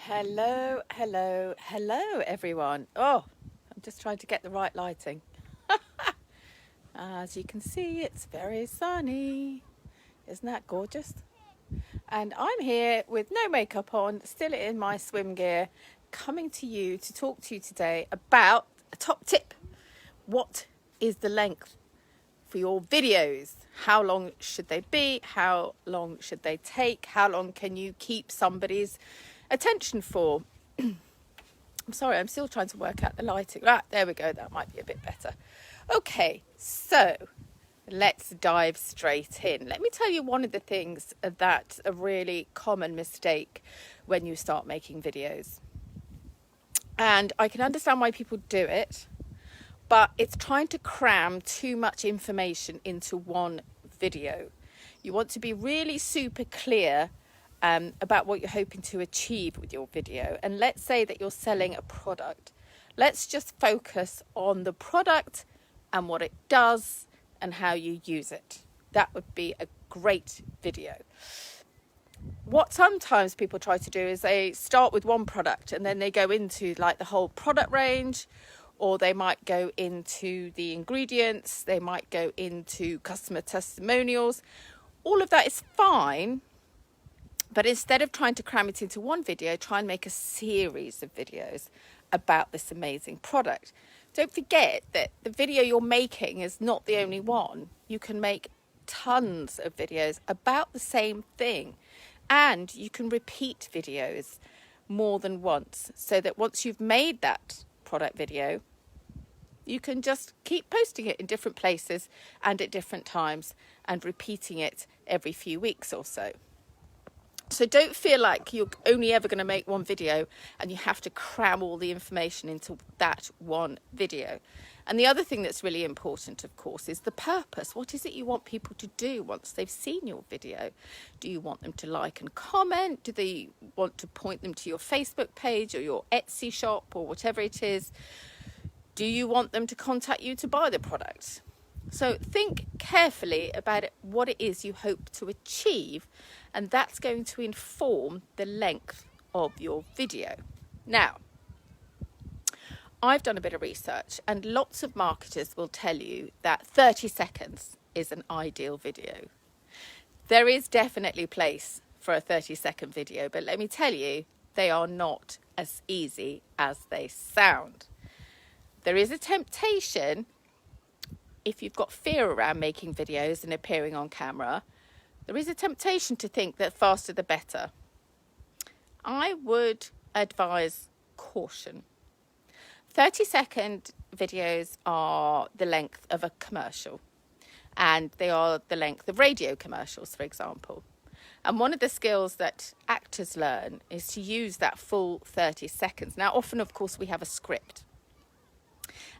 Hello, hello, hello, everyone. Oh, I'm just trying to get the right lighting. As you can see, it's very sunny. Isn't that gorgeous? And I'm here with no makeup on, still in my swim gear, coming to you to talk to you today about a top tip. What is the length for your videos? How long should they be? How long should they take? How long can you keep somebody's attention for? I'm sorry, I'm still trying to work out the lighting. Right, there we go. That might be a bit better. Okay, so let's dive straight in. Let me tell you one of the things that's a really common mistake when you start making videos. And I can understand why people do it, but it's trying to cram too much information into one video. You want to be really super clear about what you're hoping to achieve with your video. And let's say that you're selling a product. Let's just focus on the product and what it does and how you use it. That would be a great video. What sometimes people try to do is they start with one product and then they go into like the whole product range, or they might go into the ingredients, they might go into customer testimonials. All of that is fine. But instead of trying to cram it into one video, try and make a series of videos about this amazing product. Don't forget that the video you're making is not the only one. You can make tons of videos about the same thing. And you can repeat videos more than once, so that once you've made that product video, you can just keep posting it in different places and at different times and repeating it every few weeks or so. So don't feel like you're only ever going to make one video and you have to cram all the information into that one video. And the other thing that's really important, of course, is the purpose. What is it you want people to do once they've seen your video? Do you want them to like and comment? Do they want to point them to your Facebook page or your Etsy shop or whatever it is? Do you want them to contact you to buy the product? So think carefully about what it is you hope to achieve, and that's going to inform the length of your video. Now, I've done a bit of research, and lots of marketers will tell you that 30 seconds is an ideal video. There is definitely place for a 30-second video, but let me tell you, they are not as easy as they sound. There is a temptation, if you've got fear around making videos and appearing on camera, there is a temptation to think that faster the better. I would advise caution. 30-second videos are the length of a commercial, and they are the length of radio commercials, for example. And one of the skills that actors learn is to use that full 30 seconds. Now, often, of course, we have a script.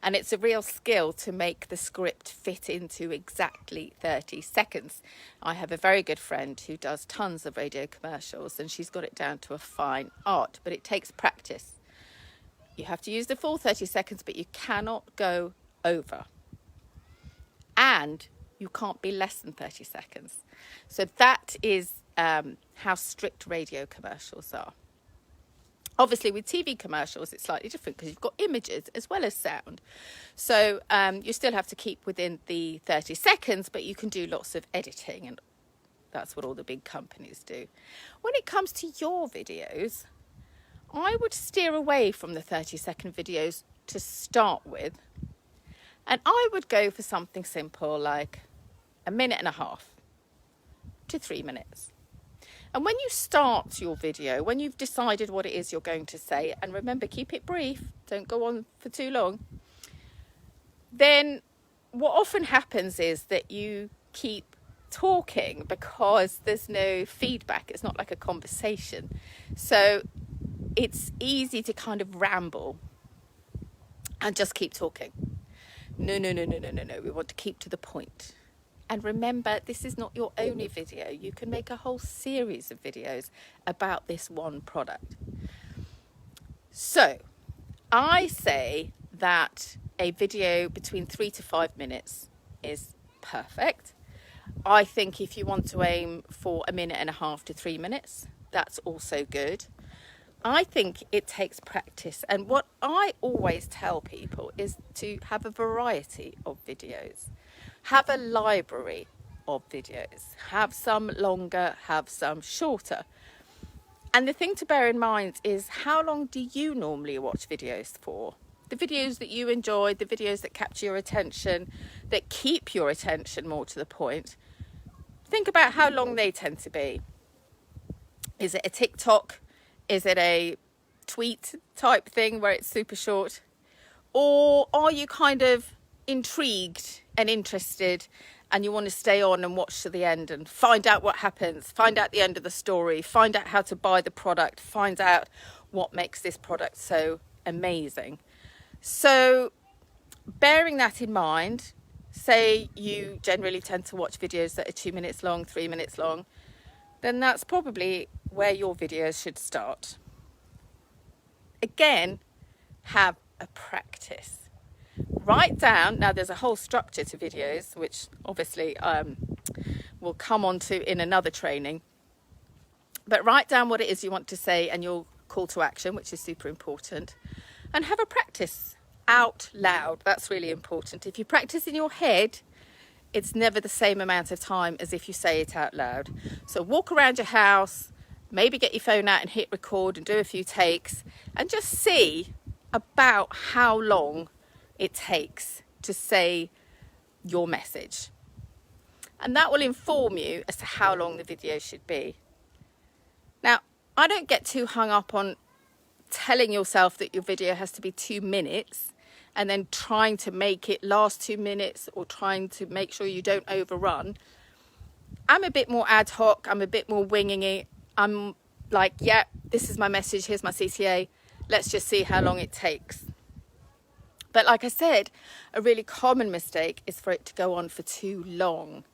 And it's a real skill to make the script fit into exactly 30 seconds. I have a very good friend who does tons of radio commercials, and she's got it down to a fine art, but it takes practice. You have to use the full 30 seconds, but you cannot go over. And you can't be less than 30 seconds. So that is how strict radio commercials are. Obviously, with TV commercials, it's slightly different because you've got images as well as sound. So you still have to keep within the 30 seconds, but you can do lots of editing, and that's what all the big companies do. When it comes to your videos, I would steer away from the 30-second videos to start with. And I would go for something simple like a minute and a half to 3 minutes. And when you start your video, when you've decided what it is you're going to say, and remember, keep it brief, don't go on for too long, then what often happens is that you keep talking because there's no feedback. It's not like a conversation. So it's easy to kind of ramble and just keep talking. No. We want to keep to the point. And remember, this is not your only video. You can make a whole series of videos about this one product. So I say that a video between 3 to 5 minutes is perfect. I think if you want to aim for a minute and a half to 3 minutes, that's also good. I think it takes practice, and what I always tell people is to have a variety of videos. Have a library of videos. Have some longer, have some shorter. And the thing to bear in mind is, how long do you normally watch videos for? The videos that you enjoy, the videos that capture your attention, that keep your attention more to the point. Think about how long they tend to be. Is it a TikTok? Is it a tweet type thing where it's super short? Or are you kind of intrigued and interested and you want to stay on and watch to the end and find out what happens, find out the end of the story, find out how to buy the product, find out what makes this product so amazing? So bearing that in mind, say you generally tend to watch videos that are 2 minutes long, 3 minutes long, then that's probably where your videos should start. Again, have a practice. Write down, now there's a whole structure to videos, which obviously we'll come on to in another training, but write down what it is you want to say and your call to action, which is super important, and have a practice out loud. That's really important. If you practice in your head, it's never the same amount of time as if you say it out loud. So walk around your house, maybe get your phone out and hit record and do a few takes, and just see about how long it takes to say your message. And that will inform you as to how long the video should be. Now, I don't get too hung up on telling yourself that your video has to be 2 minutes and then trying to make it last 2 minutes or trying to make sure you don't overrun. I'm a bit more ad hoc, I'm a bit more winging it. I'm like, yeah, this is my message, here's my CTA, let's just see how long it takes. But like I said, a really common mistake is for it to go on for too long.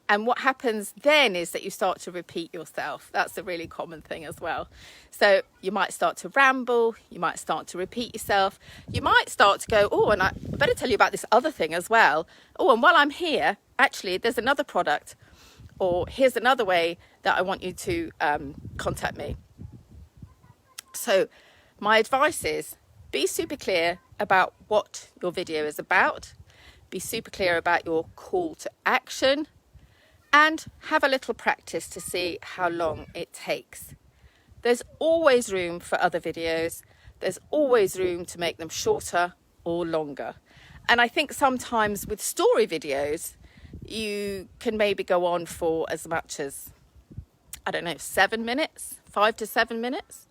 And what happens then is that you start to repeat yourself. That's a really common thing as well. So you might start to ramble, you might start to repeat yourself. You might start to go, oh, and I better tell you about this other thing as well. Oh, and while I'm here, actually, there's another product. Or here's another way that I want you to contact me. So my advice is, be super clear about what your video is about. Be super clear about your call to action. And have a little practice to see how long it takes. There's always room for other videos. There's always room to make them shorter or longer. And I think sometimes with story videos, you can maybe go on for as much as, 7 minutes, 5 to 7 minutes.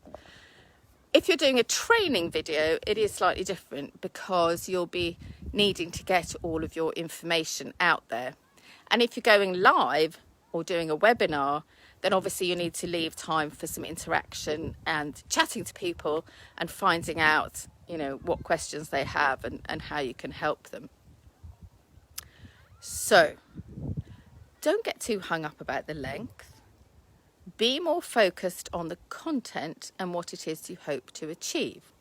If you're doing a training video, it is slightly different because you'll be needing to get all of your information out there. And if you're going live or doing a webinar, then obviously you need to leave time for some interaction and chatting to people and finding out, what questions they have and how you can help them. So don't get too hung up about the length. Be more focused on the content and what it is you hope to achieve.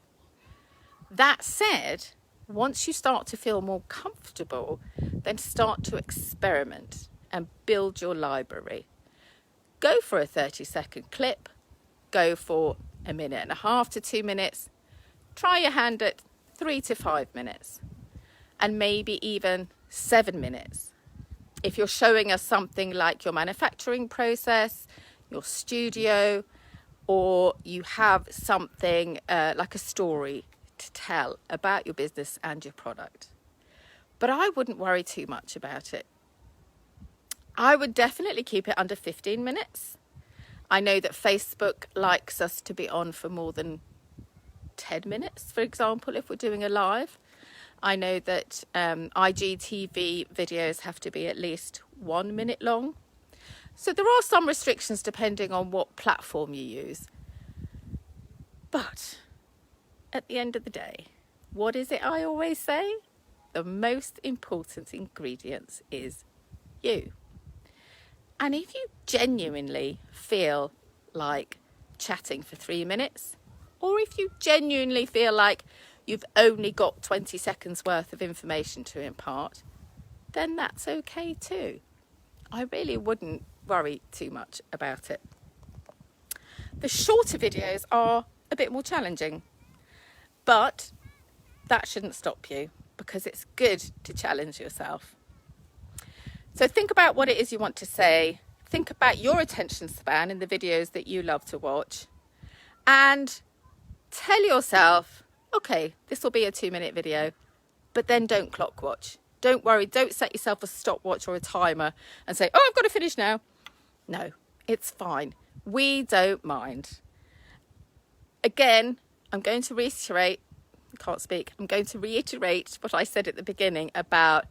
That said, once you start to feel more comfortable, then start to experiment and build your library. Go for a 30-second clip. Go for 1.5 minutes to 2 minutes. Try your hand at 3 to 5 minutes. And maybe even 7 minutes. If you're showing us something like your manufacturing process, your studio, or you have something like a story to tell about your business and your product. But I wouldn't worry too much about it. I would definitely keep it under 15 minutes. I know that Facebook likes us to be on for more than 10 minutes, for example, if we're doing a live. I know that IGTV videos have to be at least 1 minute long. So there are some restrictions depending on what platform you use. But at the end of the day, what is it I always say? The most important ingredient is you. And if you genuinely feel like chatting for 3 minutes, or if you genuinely feel like you've only got 20 seconds worth of information to impart, then that's okay too. I really wouldn't worry too much about it. The shorter videos are a bit more challenging. But that shouldn't stop you, because it's good to challenge yourself. So think about what it is you want to say. Think about your attention span in the videos that you love to watch. And tell yourself, okay, this will be a 2-minute video, but then don't clock watch. Don't worry, don't set yourself a stopwatch or a timer and say, oh, I've got to finish now. No, it's fine. We don't mind. Again, I'm going to reiterate what I said at the beginning about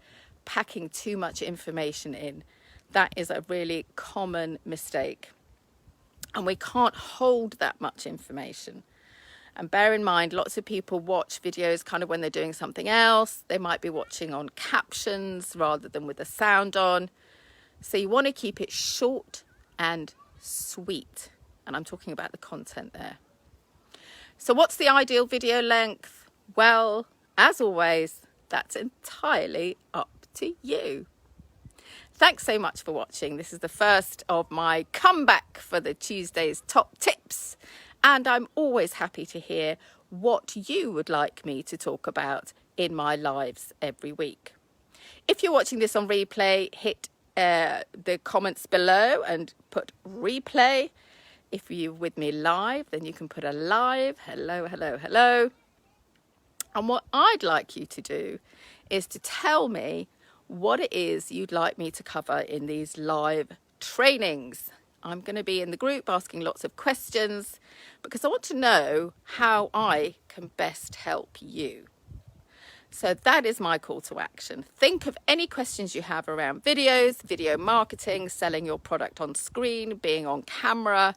packing too much information in. That is a really common mistake. And we can't hold that much information. And bear in mind, lots of people watch videos kind of when they're doing something else. They might be watching on captions rather than with the sound on. So you want to keep it short and sweet. And I'm talking about the content there. So what's the ideal video length? Well, as always, that's entirely up to you. Thanks so much for watching. This is the first of my comeback for the Tuesday's top tips. And I'm always happy to hear what you would like me to talk about in my lives every week. If you're watching this on replay, hit the comments below and put replay. If you're with me live, then you can put a live, hello, hello, hello. And what I'd like you to do is to tell me what it is you'd like me to cover in these live trainings. I'm going to be in the group asking lots of questions because I want to know how I can best help you. So that is my call to action. Think of any questions you have around videos, video marketing, selling your product on screen, being on camera,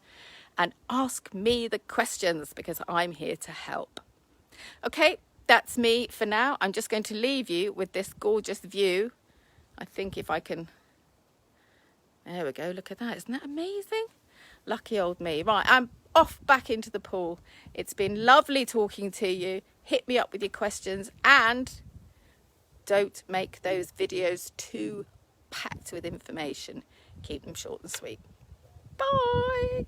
and ask me the questions because I'm here to help. Okay, that's me for now. I'm just going to leave you with this gorgeous view. I think if I can... There we go, look at that. Isn't that amazing? Lucky old me. Right, I'm off back into the pool. It's been lovely talking to you. Hit me up with your questions and don't make those videos too packed with information. Keep them short and sweet. Bye.